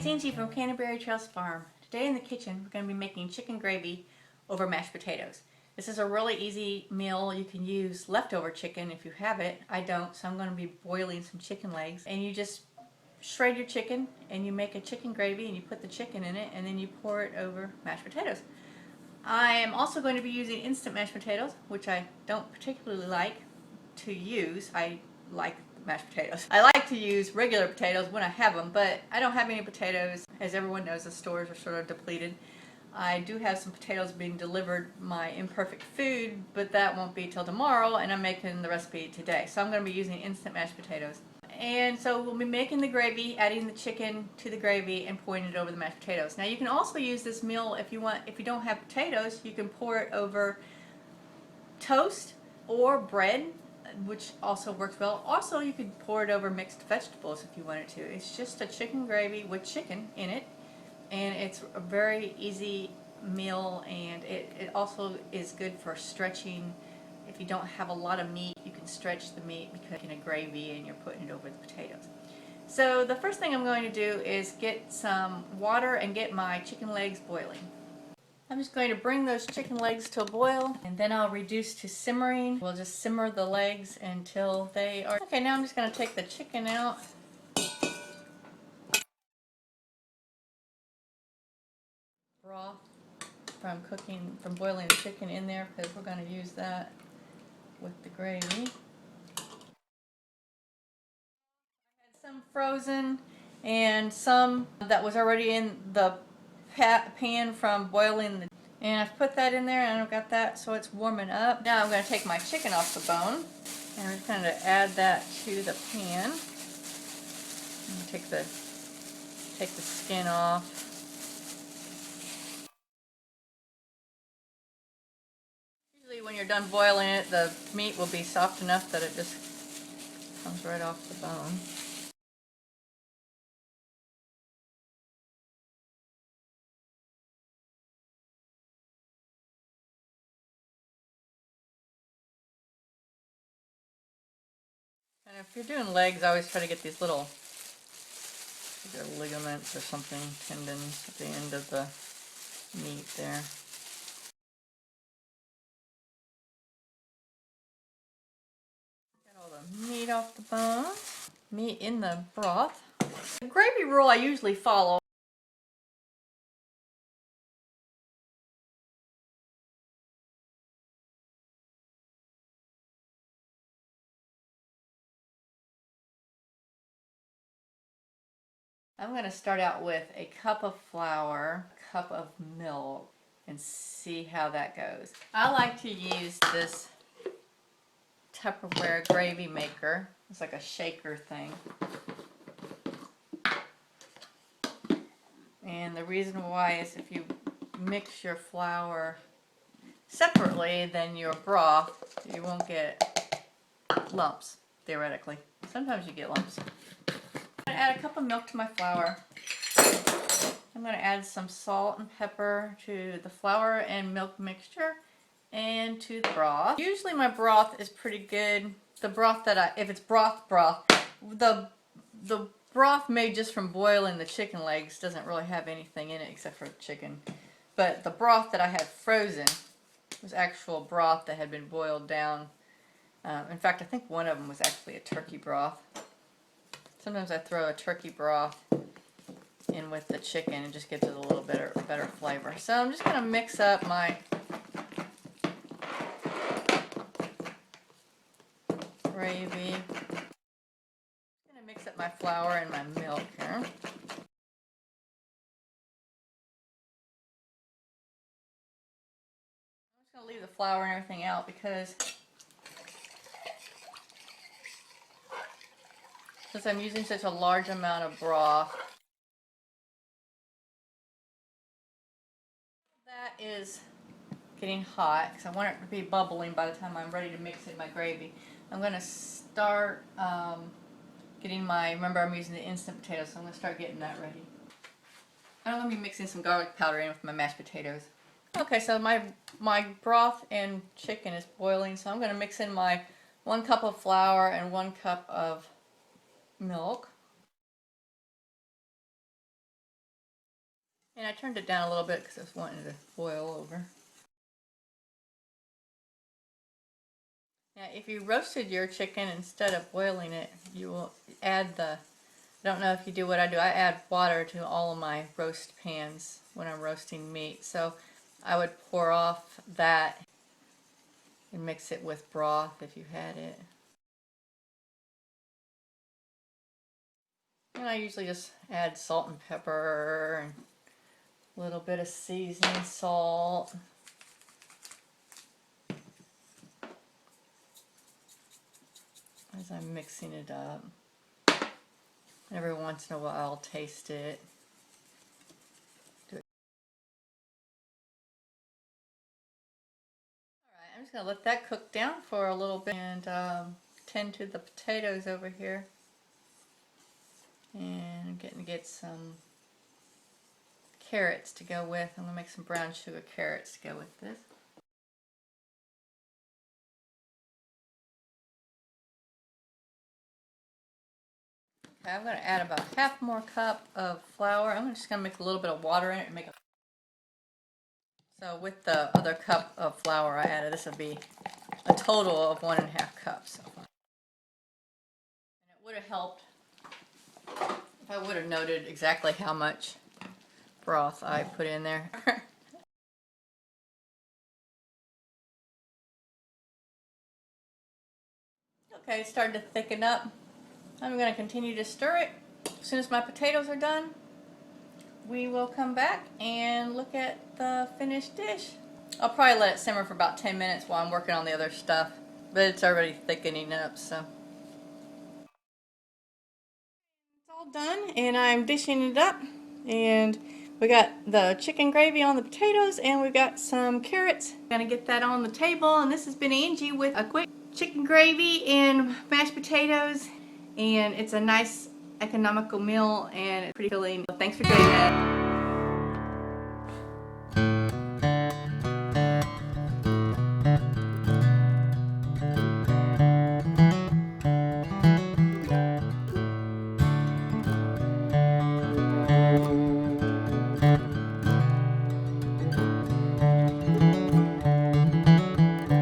it's Angie from Canterbury Trails Farm. Today in the kitchen we're going to be making chicken gravy over mashed potatoes. This is a really easy meal. You can use leftover chicken if you have it. I don't, so I'm going to be boiling some chicken legs. And you just shred your chicken and you make a chicken gravy and you put the chicken in it and then you pour it over mashed potatoes. I am also going to be using instant mashed potatoes, which I don't particularly like to use. I like mashed potatoes. I like to use regular potatoes when I have them, but I don't have any potatoes. As everyone knows, the stores are sort of depleted. I do have some potatoes being delivered, my imperfect food, but that won't be till tomorrow, and I'm making the recipe today. So I'm going to be using instant mashed potatoes. And so we'll be making the gravy, adding the chicken to the gravy, and pouring it over the mashed potatoes. Now you can also use this meal if you want. If you don't have potatoes, you can pour it over toast or bread, which also works well. Also, you could pour it over mixed vegetables if you wanted to. It's just a chicken gravy with chicken in it, and it's a very easy meal, and it also is good for stretching. If you don't have a lot of meat, you can stretch the meat because in a gravy and you're putting it over the potatoes. So the first thing I'm going to do is get some water and get my chicken legs boiling. I'm just going to bring those chicken legs to a boil, and then I'll reduce to simmering. We'll just simmer the legs until they are... Okay, now I'm just going to take the chicken out. Broth from boiling the chicken in there, because we're going to use that with the gravy. I had some frozen and some that was already in the pan from boiling, and I've put that in there and I've got that so it's warming up. Now I'm going to take my chicken off the bone and I'm just going to add that to the pan. Take the skin off. Usually when you're done boiling it, the meat will be soft enough that it just comes right off the bone. And if you're doing legs, I always try to get these little ligaments or something, tendons at the end of the meat there. Get all the meat off the bone, meat in the broth. The gravy rule I usually follow. I'm going to start out with a cup of flour, a cup of milk, and see how that goes. I like to use this Tupperware gravy maker. It's like a shaker thing. And the reason why is if you mix your flour separately than your broth, you won't get lumps, theoretically. Sometimes you get lumps. I'm going to add a cup of milk to my flour. I'm going to add some salt and pepper to the flour and milk mixture and to the broth. Usually my broth is pretty good. The broth that if it's broth, the broth made just from boiling the chicken legs doesn't really have anything in it except for chicken. But the broth that I had frozen was actual broth that had been boiled down. In fact, I think one of them was actually a turkey broth. Sometimes I throw a turkey broth in with the chicken and just gives it a little better flavor. So I'm just going to mix up my gravy. I'm going to mix up my flour and my milk here. I'm just going to leave the flour and everything out because since I'm using such a large amount of broth, that is getting hot because I want it to be bubbling by the time I'm ready to mix in my gravy. I'm going to start getting remember I'm using the instant potatoes, so I'm going to start getting that ready. I'm going to be mixing some garlic powder in with my mashed potatoes. Okay, so my broth and chicken is boiling, so I'm going to mix in my 1 cup of flour and 1 cup of milk. And I turned it down a little bit because I was wanting it to boil over. Now, if you roasted your chicken instead of boiling it, you will add I don't know if you do what I do, I add water to all of my roast pans when I'm roasting meat. So I would pour off that and mix it with broth if you had it. And I usually just add salt and pepper and a little bit of seasoning salt. As I'm mixing it up. Every once in a while I'll taste it. Alright, I'm just going to let that cook down for a little bit and tend to the potatoes over here. And I'm getting to get some carrots to go with. I'm going to make some brown sugar carrots to go with this. Okay, I'm going to add about half more cup of flour. I'm just going to make a little bit of water in it and make a... So with the other cup of flour I added, this would be a total of 1.5 cups. And it would have helped if I would have noted exactly how much broth I put in there. Okay, it's starting to thicken up. I'm going to continue to stir it. As soon as my potatoes are done, we will come back and look at the finished dish. I'll probably let it simmer for about 10 minutes while I'm working on the other stuff, but it's already thickening up, so. It's all done, and I'm dishing it up, and we got the chicken gravy on the potatoes, and we've got some carrots. Gonna get that on the table, and this has been Angie with a quick chicken gravy and mashed potatoes. And it's a nice economical meal and it's pretty filling. Thanks for doing that.